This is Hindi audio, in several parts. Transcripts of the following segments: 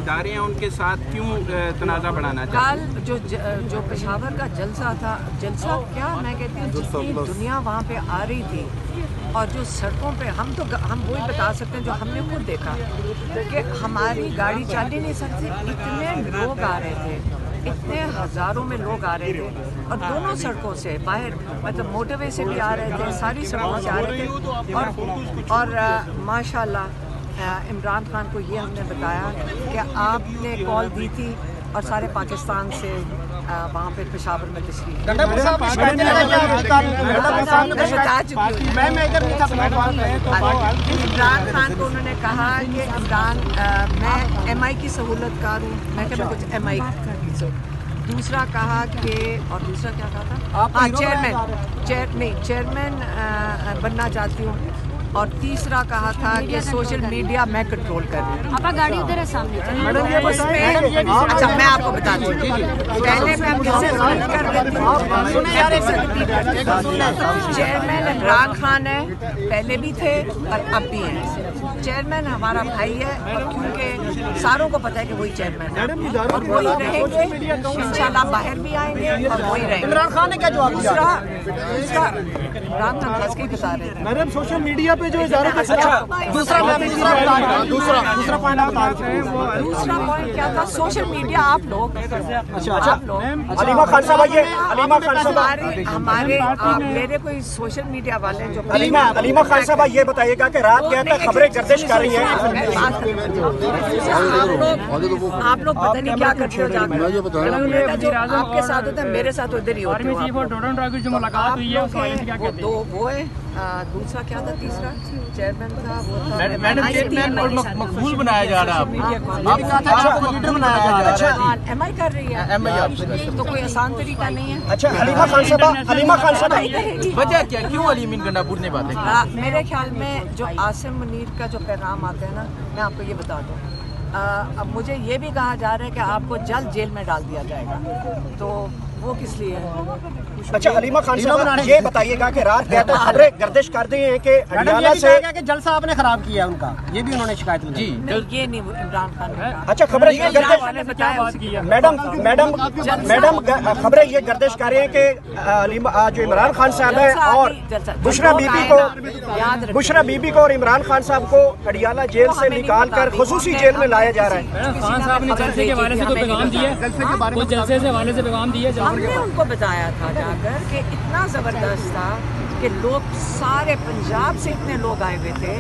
इदारे हैं उनके साथ क्यों तनाज़ा बढ़ाना चाहते हैं? कल जो पेशावर का जलसा था, जलसा क्या मैं कहती हूँ, जितनी दुनिया वहाँ पे आ रही थी और जो सड़कों पे हम वही बता सकते हैं जो हमने खुद देखा कि हमारी गाड़ी चल ही नहीं सकती, इतने लोग आ रहे थे, इतने हज़ारों में लोग आ रहे थे और दोनों सड़कों से बाहर, मतलब मोटरवे से भी आ रहे थे, सारी सड़कों से आ रहे थे। और माशाल्लाह इमरान खान को ये हमने बताया कि आपने कॉल दी थी और सारे पाकिस्तान से वहाँ पे पेशावर में तशरीफ। इमरान खान को उन्होंने कहा कि इमरान मैं MI की सहूलतकार हूँ, मैं क्या कुछ MI दूसरा कहा कि, और दूसरा क्या कहा था, हाँ चेयरमैन बनना चाहती हूँ, और तीसरा कहा था कि सोशल मीडिया मैं कंट्रोल कर रही हूँ। आपका गाड़ी उधर है सामने। अच्छा मैं आपको बताती हूँ, पहले मैं चेयरमैन इमरान खान है, पहले भी थे और अब भी हैं। चेयरमैन हमारा भाई है क्योंकि सारों को पता है कि वही चेयरमैन है और वही रहेंगे, इंशाल्लाह बाहर भी आएंगे और वही रहेंगे। इमरान खान ने क्या जवाब दिया? दूसरा इमरान खान हंस के बता रहे थे मैडम, सोशल मीडिया पे जो इदारों का दूसरा पॉइंट क्या था, सोशल मीडिया आप लोग अलीमा खान साहब, हमारे मेरे कोई सोशल मीडिया वाले जो अलीमा खान साहब ये बताइएगा कि रात क्या तक खबरें गर्दिश कर रही हैं, आप लोग पता नहीं क्या करते हो जाकर, जो आपके साथ होता है मेरे साथ उधर ही होता है। दो वो है, दूसरा क्या था, तीसरा चेयरमैन था, वो था मैडम चेयरमैन और मकबूल बनाया जा रहा है, MI कर रही है, तो कोई आसान तरीका नहीं है। अच्छा अलीमा खान साहब वजह क्या, क्यों अलीमीन गंडापुर ने बातें की? मेरे ख्याल में जो आसिम मुनीर का जो पैगाम आता है ना, मैं आपको ये बता दूँ, अब मुझे ये भी कहा जा रहा है कि आपको जल्द जेल में डाल दिया जाएगा, तो वो किस लिए है? अच्छा अलीमा खान साहब ये बताइएगा कि रात क्या तक खबरें गर्दिश कर दी हैं कि हरियाणा से कि जलसा आपने खराब किया है उनका, ये भी उन्होंने शिकायत की। जी ये नहीं इमरान खान ने कहा। अच्छा खबरें ये मैडम खबरें ये गर्दिश कर रहे हैं कि जो इमरान खान साहब है और बुशरा बीबी को और इमरान खान साहब को हरियाणा जेल से निकाल कर खुसूसी जेल में लाया जा रहा है। खान साहब ने जलसे के हवाले से कोई पैगाम दिया, कोई जलसे से हवाले से पैगाम दिया? हमने उनको बताया था जाकर कि इतना जबरदस्त था कि लोग सारे पंजाब से इतने लोग आए हुए थे,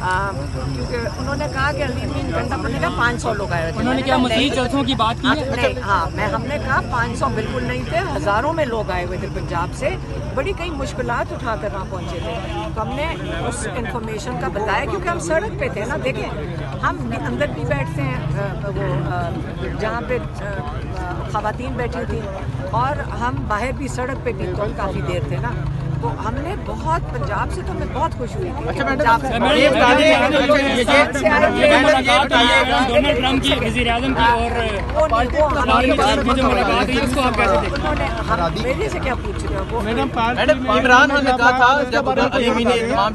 क्योंकि उन्होंने कहा कि अलीमीन गंडापुर ने कहा 500 लोग आए हुए थे। उन्होंने क्या मज़ीद जलसों की बात की है? नहीं, हाँ हमने कहा 500 बिल्कुल नहीं थे, हज़ारों में लोग आए हुए थे पंजाब से, बड़ी कई मुश्किलात उठाकर वहाँ पहुँचे थे। तो हमने उस इंफॉर्मेशन का बताया क्योंकि हम सड़क पे थे ना, देखें हम अंदर भी बैठते हैं वो जहाँ पे ख़वातीन बैठी थी, और हम बाहर भी सड़क पे भी तो काफ़ी देर थे ना, तो हमने बहुत पंजाब से तो मैं बहुत खुश हुई थी। पंजाब से डोनाल्ड ट्रम्प की, वज़ीर-ए-आज़म की और जो मुलाकात हुई उसको आप कैसे देखते हैं? मेरे से क्या पूछ रहे हो? वो मैडम इमरान खान ने कहा था जब अलीमी ने तमाम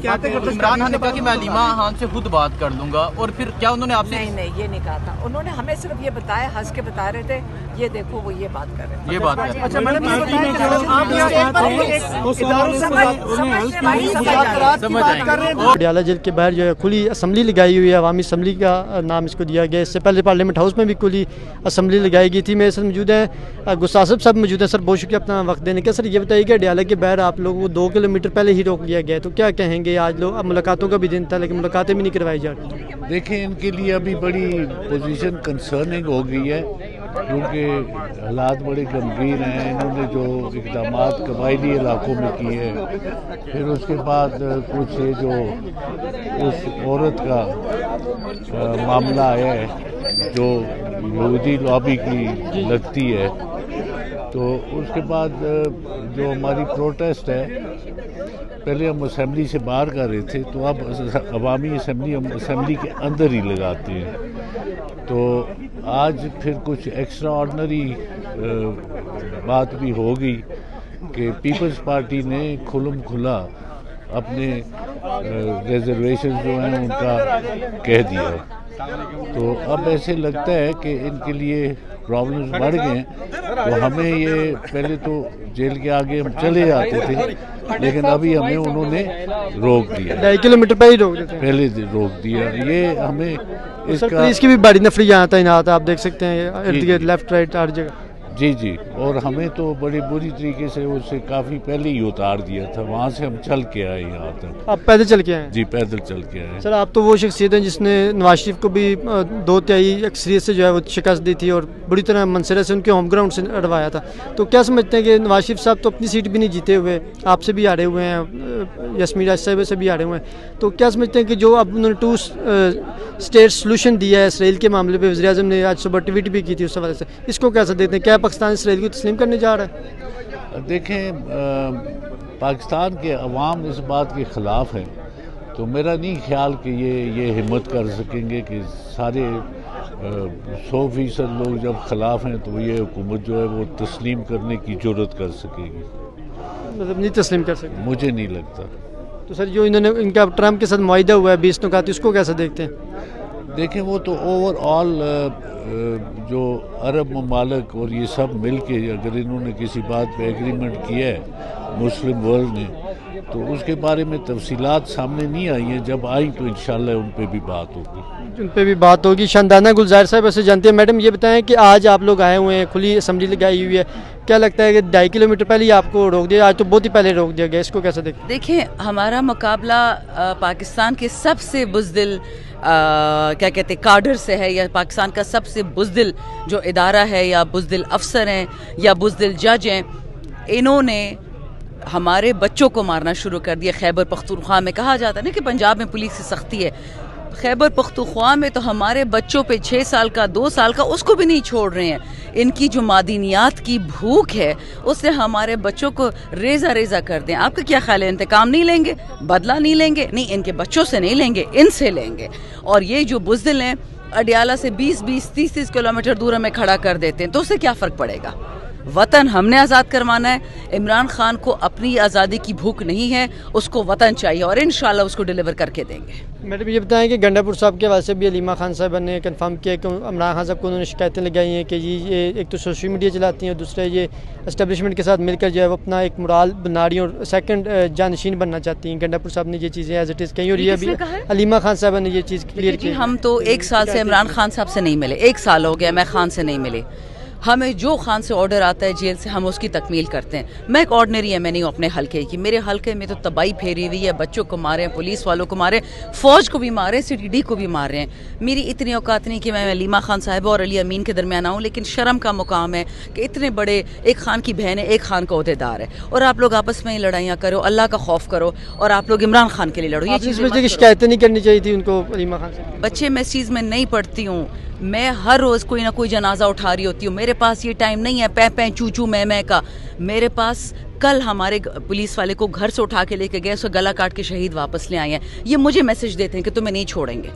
बातें की, इमरान खान ने कहा कि मैं अलीमा खान से खुद बात कर लूंगा, और फिर क्या उन्होंने आपसे? नहीं ये नहीं कहा था, उन्होंने हमें सिर्फ ये बताया, हंस के बता रहे थे, ये देखो वो ये बात कर रहे थे, ये बात कर। अच्छा मैडम पटियाला जेल के बाहर जो है खुली असम्बली लगाई हुई है, अवामी असम्बली का नाम इसको दिया गया। इससे पहले पार्लियामेंट हाउस में भी खुली असम्बली लगाई गई थी। मेरे साथ मौजूद है गुस्तासब साहब मौजूद है। सर बहुत शुक्रिया अपना वक्त देने का। सर ये बताइए कि पटियाला के बाहर आप लोगों को 2 किलोमीटर पहले ही रोक लिया गया, तो क्या कहेंगे? आज लोग, अब मुलाकातों का भी दिन था लेकिन मुलाकातें भी नहीं करवाई जा रही। देखें इनके लिए अभी बड़ी पोजीशन कंसर्निंग हो गई है क्योंकि हालात बड़े गंभीर हैं। इन्होंने जो इक़दाम कबायली इलाकों में किए हैं, फिर उसके बाद कुछ जो उस औरत का मामला आया है जो यहूदी लॉबी की लगती है, तो उसके बाद जो हमारी प्रोटेस्ट है, पहले हम असेंबली से बाहर कर रहे थे, तो अब अवामी असेंबली हम असेंबली के अंदर ही लगाते हैं। तो आज फिर कुछ एक्स्ट्रा ऑर्डनरी बात भी होगी कि पीपल्स पार्टी ने खुलम खुला अपने रिजर्वेशन जो हैं उनका कह दिया है। तो अब ऐसे लगता है कि इनके लिए प्रॉब्लम्स बढ़ गए हैं। तो हमें ये पहले तो जेल के आगे हम चले जाते थे, लेकिन अभी हमें उन्होंने रोक दिया, 2.5 किलोमीटर पे ही रोक देते हैं। पहले रोक दिया। ये हमें इसका इसकी भी बड़ी नफरी यहाँ तैनात है, आप देख सकते हैं इर्द गिर्द लेफ्ट राइट हर जगह। जी जी, और हमें तो बड़ी बुरी तरीके से उससे काफ़ी पहले ही उतार दिया था। वहाँ से हम चल के आए यहाँ तक। आप पैदल चल के आए? जी पैदल चल के आए। सर आप तो वो शख्सियत हैं जिसने नवाज शरीफ को भी 2/3 अक्सरियत से जो है वो शिकस्त दी थी और बुरी तरह मंसूरा से उनके होम ग्राउंड से अड़वाया था। तो क्या समझते हैं कि नवाज शरीफ साहब तो अपनी सीट भी नहीं जीते हुए, आपसे भी हारे हुए हैं, यास्मीन राज साहिबा से भी हारे हुए हैं, तो क्या समझते हैं कि जो अब उन्होंने 2 स्टेट सोल्यूशन दिया है इसराइल के मामले पर, वज़ीर आज़म ने आज सुबह ट्वीट भी की थी उस हवाले से, इसको कैसे देखते हैं? क्या पाकिस्तान इसराइल को तस्लीम करने जा रहा है? देखें, पाकिस्तान के अवाम इस बात के ख़िलाफ़ है, तो मेरा नहीं ख्याल कि ये हिम्मत कर सकेंगे कि सारे 100% लोग जब ख़िलाफ़ हैं तो ये हुकूमत जो है वो तस्लीम करने की जुर्रत कर सकेगी। मतलब नहीं तस्लीम कर सकें? मुझे नहीं लगता। तो सर जो इन्होंने इनका ट्रम्प के साथ मुआहिदा हुआ है 20 नुकात, उसको कैसे देखते हैं? देखें, वो तो ओवरऑल जो अरब ममालिक और ये सब मिल के अगर इन्होंने किसी बात पे एग्रीमेंट किया है मुस्लिम वर्ल्ड ने, तो उसके बारे में तफसीलात सामने नहीं आई हैं। जब आई तो इंशाल्लाह उन पे भी बात होगी। उन पे भी बात होगी। शानदाना गुलजार साहब ऐसे जानते हैं। मैडम ये बताएं कि आज आप लोग आए हुए हैं, खुली असम्बली लगाई हुई है, क्या लगता है कि 2.5 किलोमीटर पहले ही आपको रोक दिया, आज तो बहुत ही पहले रोक दिया गया, इसको कैसे देखते? देखिए, हमारा मुकाबला पाकिस्तान के सबसे बुज़दिल क्या कहते हैं काडर से है, या पाकिस्तान का सबसे बुज़दिल जो इदारा है, या बुज़दिल अफसर हैं, या बुज़दिल जज हैं। इन्होंने हमारे बच्चों को मारना शुरू कर दिया। खैबर पख्तूनख्वा में कहा जाता है ना कि पंजाब में पुलिस की सख्ती है, खैबर पख्तूनख्वा में तो हमारे बच्चों पे 6 साल का 2 साल का उसको भी नहीं छोड़ रहे हैं। इनकी जो मादनियात की भूख है उससे हमारे बच्चों को रेजा रेजा कर दें। आपका क्या ख्याल है? इंतकाम नहीं लेंगे, बदला नहीं लेंगे? नहीं, इनके बच्चों से नहीं लेंगे, इनसे लेंगे। और ये जो बुज़दिल हैं अडियाला से 20-20, 30-30 किलोमीटर दूर हमें खड़ा कर देते हैं, तो उससे क्या फ़र्क पड़ेगा? वतन हमने आज़ाद करवाना है। इमरान खान को अपनी आज़ादी की भूख नहीं है, उसको वतन चाहिए और इंशाल्लाह उसको डिलीवर करके देंगे। मैडम ये बताएं कि गंडापुर साहब के हवाले से भी अलीमा खान साहब ने कंफर्म किया कि इमरान खान साहब को उन्होंने शिकायतें लगाई हैं कि ये एक तो सोशल मीडिया चलाती हैं और दूसरा ये एस्टेब्लिशमेंट के साथ मिलकर जो है वो अपना एक मुराल बना रही और सेकंड जानशीन बनना चाहती हैं। गंडापुर साहब ने ये चीज़ें एज इट इज़ कही और ये अभी अलीमा खान साहब ने ये चीज़ क्लियर की। हम तो 1 साल से इमरान खान साहब से नहीं मिले, 1 साल हो गया मैं खान से नहीं मिले। हमें जो खान से ऑर्डर आता है जेल से हम उसकी तकमील करते हैं। मैं एक ऑर्डिनरी एम नहीं हूँ अपने हल्के की, मेरे हल्के में तो तबाही फेरी हुई है, बच्चों को मारे, पुलिस वालों को मारे, फौज को भी मारे, CTD को भी मार रहे हैं। मेरी इतनी औकात नहीं कि मैं अलीमा खान साहिबा और अली अमीन के दरमियान आऊँ, लेकिन शर्म का मुकाम है कि इतने बड़े, एक खान की बहन है, एक खान का ओहदेदार है, और आप लोग आपस में ही लड़ाइयाँ करो, अल्लाह का खौफ करो और आप लोग इमरान खान के लिए लड़ो। ये चीज़ की शिकायतें नहीं करनी चाहिए थी उनको अलीमा खान से। बच्चे मैं इस चीज़ में नहीं पढ़ती हूँ, मैं हर रोज़ कोई ना कोई जनाजा उठा रही होती हूँ। मेरे पास ये टाइम नहीं है पै पै चू चू मैं का। मेरे पास कल हमारे पुलिस वाले को घर से उठा के लेके गए, उसका गला काट के शहीद वापस ले आए हैं। ये मुझे मैसेज देते हैं कि तुम्हें नहीं छोड़ेंगे।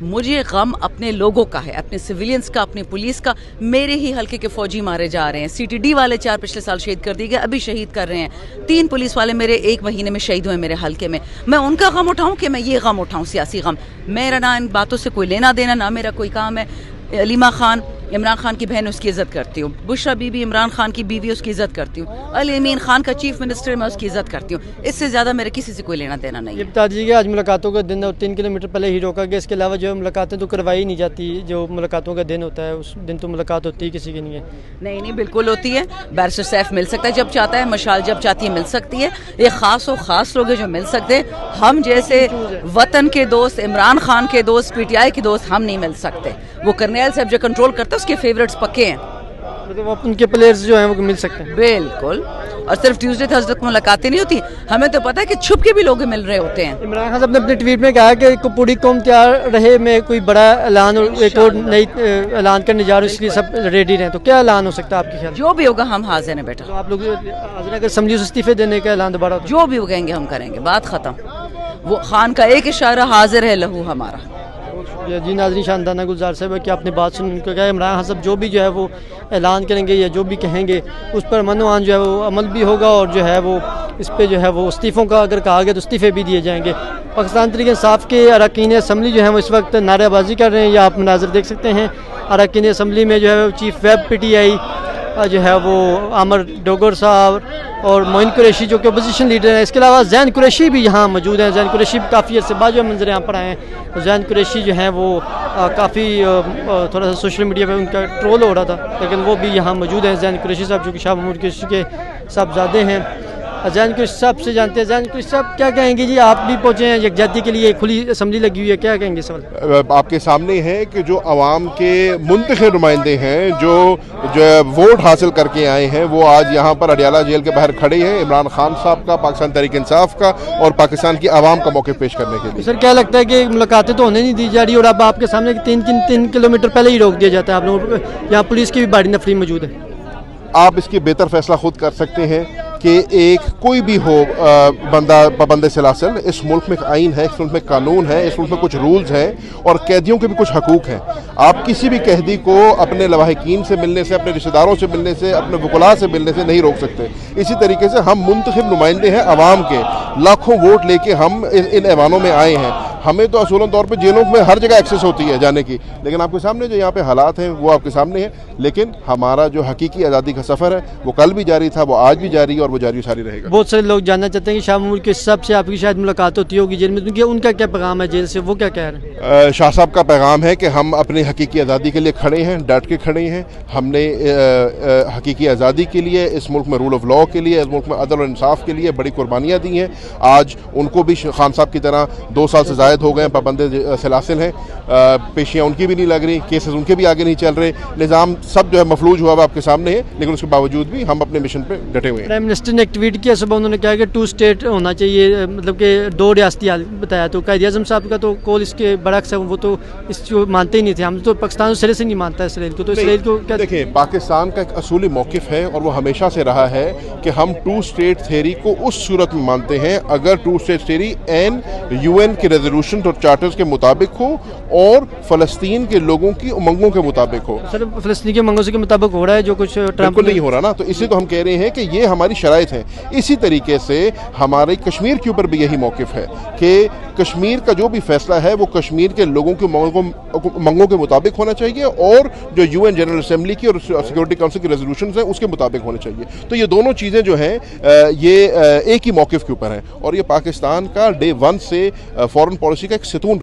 मुझे गम अपने लोगों का है, अपने सिविलियंस का, अपनी पुलिस का। मेरे ही हल्के के फौजी मारे जा रहे हैं। CTD वाले 4 पिछले साल शहीद कर दिए गए, अभी शहीद कर रहे हैं। 3 पुलिस वाले मेरे 1 महीने में शहीद हुए मेरे हल्के में। मैं उनका गम उठाऊं कि मैं ये गम उठाऊं, सियासी गम? मेरा ना इन बातों से कोई लेना देना, ना मेरा कोई काम है। अलीमा खान इमरान खान की बहन, उसकी इज्जत करती हूँ। बुशरा बीबी इमरान खान की बीवी, उसकी इज्जत करती हूँ। अली अमीन खान का चीफ मिनिस्टर, मैं उसकी इज्जत करती हूँ। इससे ज़्यादा मेरे किसी से कोई लेना देना नहीं है। ये बता दीजिए आज मुलाकातों का दिन और 3 किलोमीटर पहले ही रोका गया, इसके अलावा जो मुलाकातें तो करवाई नहीं जाती। जो मुलाकातों का दिन होता है उस दिन तो मुलाकात होती है किसी की नहीं है। नहीं, बिल्कुल होती है। बैरिस्टर सैफ मिल सकता है जब चाहता है, मशाल जब चाहती है मिल सकती है। ये ख़ास लोग हैं जो मिल सकते हैं। हम जैसे वतन के दोस्त, इमरान खान के दोस्त, PTI के दोस्त हम नहीं मिल सकते। वो करनेल साहब जो कंट्रोल करता है उसके फेवरेट्स पक्के हैं, मतलब उनके प्लेयर्स जो हैं वो मिल सकते हैं। बिल्कुल। और सिर्फ ट्यूसडे थर्सडे को मुलाकातें नहीं होती, हमें तो पता है कि छुप के भी लोग मिल रहे होते हैं। इमरान खान साहब ने अपने ट्वीट में कहा कि पूरी कौम तैयार रहे, में कोई बड़ा ऐलान और एक और नई ऐलान करने जा रहे हैं, इसलिए सब रेडी रहें। तो क्या ऐलान हो सकता है आपके ख्याल? जो भी होगा हम हाजिर हैं बेटा। तो आप लोग हाजिर, असेंबली से इस्तीफे देने का ऐलान दोबारा, जो भी वो कहेंगे हम करेंगे, बात खत्म। वो खान का एक इशारा, हाजिर है लहू हमारा। शुक्रिया जी। नाज़रीन, शानदाना गुलजार साहब कि आपने बात सुन, उनका क्या इमरान खान साहब जो भी जो है वो ऐलान करेंगे या जो भी कहेंगे उस पर मनोआन जो है वो अमल भी होगा, और जो है वो इस पर जो है वो इस्तीफ़ों का अगर कहा गया तो इस्तीफ़े भी दिए जाएंगे। पाकिस्तान तहरीक इंसाफ के अरकान असम्बली जो है वो इस वक्त नारेबाजी कर रहे हैं, या आप मनाज़र देख सकते हैं। अरकान असम्बली में जो है चीफ वेब PTI जो है वो आमर डोगर साहब और मोइन कुरैशी जो कि अपोजिशन लीडर हैं, इसके अलावा जैन कुरैशी भी यहाँ मौजूद हैं। जैन कुरैशी भी काफ़ी अर्से बाद जो मंजर यहाँ पर आए हैं। जैन कुरैशी जो हैं वो काफ़ी थोड़ा सा सोशल मीडिया पे उनका ट्रोल हो रहा था, लेकिन वो भी यहाँ मौजूद हैं। जैन कुरैशी साहब जो कि शाह महमूद कुरैशी के साहबजादे हैं। जैन कुरैशी साहब से जानते हैं। जैन कुरैशी साहब क्या कहेंगे जी, आप भी पहुँचे हैं यकजहती के लिए, खुली असम्बली लगी हुई है, क्या कहेंगे सवाल? आपके सामने है कि जो आवाम के मुंतखब नुमाइंदे हैं, जो वोट हासिल करके आए हैं, वो आज यहाँ पर अडियाला जेल के बाहर खड़े हैं इमरान खान साहब का, पाकिस्तान तहरीक इंसाफ का और पाकिस्तान की आवाम का मौके पेश करने के लिए। सर, क्या लगता है कि मुलाकातें तो होने नहीं दी जा रही और अब आपके सामने 3 किलोमीटर पहले ही रोक दिया जाता है आप लोगों को? यहाँ पुलिस की भी बड़ी नफरी मौजूद है। आप इसकी बेहतर फैसला खुद कर सकते हैं कि एक कोई भी हो बंदा पाबंद सलासल, इस मुल्क में आइन है, इस मुल्क में कानून है, इस मुल्क में कुछ रूल्स हैं और कैदियों के भी कुछ हकूक़ हैं। आप किसी भी कैदी को अपने लवाहिकीन से मिलने से, अपने रिश्तेदारों से मिलने से, अपने वकुला से मिलने से नहीं रोक सकते। इसी तरीके से हम मुंतखब नुमाइंदे हैं आवाम के, लाखों वोट लेके हम इन ऐवानों में आए हैं। हमें तो असूलन तौर पे जेलों में हर जगह एक्सेस होती है जाने की, लेकिन आपके सामने जो यहाँ पे हालात हैं वो आपके सामने हैं। लेकिन हमारा जो हकीकी आज़ादी का सफ़र है वो कल भी जारी था, वो आज भी जारी है और वो जारी सारी रहेगा। बहुत सारे लोग जानना चाहते हैं कि शाह महमूद के साहब से आपकी शायद मुलाकात होती होगी जेल में, क्योंकि उनका क्या पैगाम है जेल से, वो क्या कह रहे हैं? शाह साहब का पैगाम है कि हम अपनी हकीकी आज़ादी के लिए खड़े हैं, डट के खड़े हैं। हमने हकीकी आज़ादी के लिए, इस मुल्क में रूल ऑफ लॉ के लिए, इस मुल्क में अदल और इंसाफ के लिए बड़ी कुर्बानियाँ दी हैं। आज उनको भी खान साहब की तरह 2 साल से ज़ायद हो गए, पाबंद सलासिल हैं, पेशियाँ उनकी भी नहीं लग रही, केसेस उनके भी आगे नहीं चल रहे, निज़ाम सब जो है मफलूज हुआ आपके सामने है। लेकिन उसके बावजूद भी हम अपने मिशन पे डटे हुए हैं। प्राइम मिनिस्टर ने एक ट्वीट किया सुबह, उन्होंने कहा कि 2 स्टेट होना चाहिए, मतलब कि 2 रियासती हाल बताया। तो कायद आज़म साहब का तो कॉल इसके बरक्स है, वो तो इसको मानते ही नहीं थे। हम तो पाकिस्तान सिरे से नहीं मानता इसराइल को, तो इसराइल को क्या? देखिए, पाकिस्तान का एक असूली मौक़िफ़ है और वो हमेशा से रहा है कि हम 2 स्टेट थ्योरी को उस सूरत में मानते हैं अगर 2 स्टेट थ्योरी UN के रेजोल्यूशन और चार्टर्स के मुताबिक हो और फ़लस्तीन के लोगों की उमंगों के मुताबिक हो। सर, फ़लस्तीन के उमंगों के मुताबिक हो रहा है जो कुछ ट्रंप नहीं हो रहा ना, तो इसलिए तो हम कह रहे हैं कि ये हमारी शराइत है। इसी तरीके से हमारे कश्मीर के ऊपर भी यही मौक़िफ़ है कि कश्मीर का जो भी फैसला है वो कश्मीर के लोगों की उमंगों के मुताबिक होना चाहिए और जो UN जनरल असेंबली की और सिक्योरिटी काउंसिल की रेजोल्यूशंस हैं उसके मुताबिक होने चाहिए। तो ये दोनों चीज़ें जो हैं ये एक ही मौक़िफ़ के ऊपर हैं और ये पाकिस्तान का डे 1 से फॉरेन पॉलिसी का एक सतून